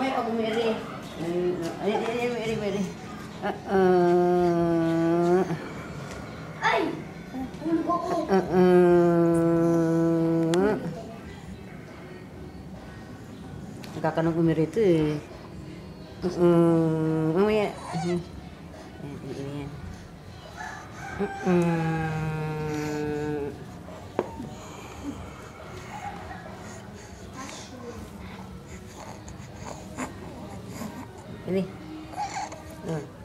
Mamaya pag umiri. Meri. Ay! Hulog ako. Nagkakaroon umiri ito eh. Mamaya. Yan. Ini.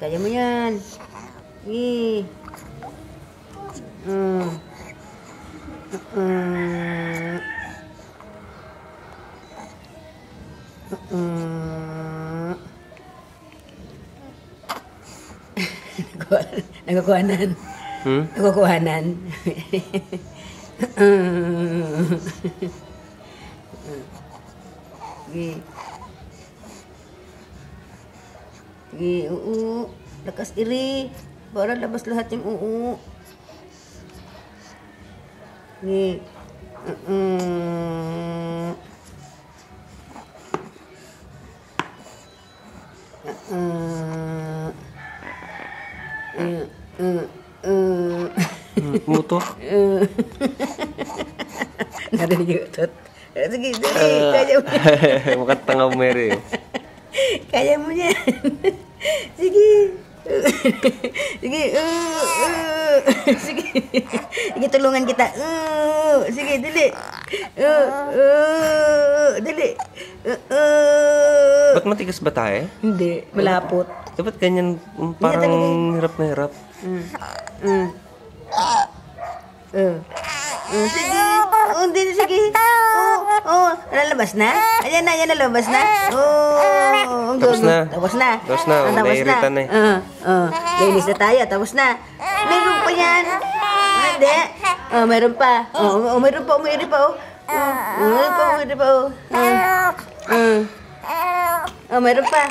Kaya mo yan. Ih. Nagkukuhanan. Nagkukuhanan. Sige. Sige, lakas iri. Para labas lahat yung Sige. Muto. Narinig yung utot. Sige, kaya mo. Mukhang tanga Mary. Kaya mo yan. Sige. Sige. Sige. Sige, tulungan kita. Sige, dali. Dali. Ba't matigas ba tayo? Hindi, malapot. Dapat ganyan parang hirap na hirap. Sige. Hindi, sige. Lalabas na? Ayan na, lalabas na. Tapos na. Tapos na. Tapos na, nairita na eh. Linis na tayo, tapos na. Meron pa yan. Hindi. Meron pa. Meron pa, umiri pa. Umiri pa. Meron pa.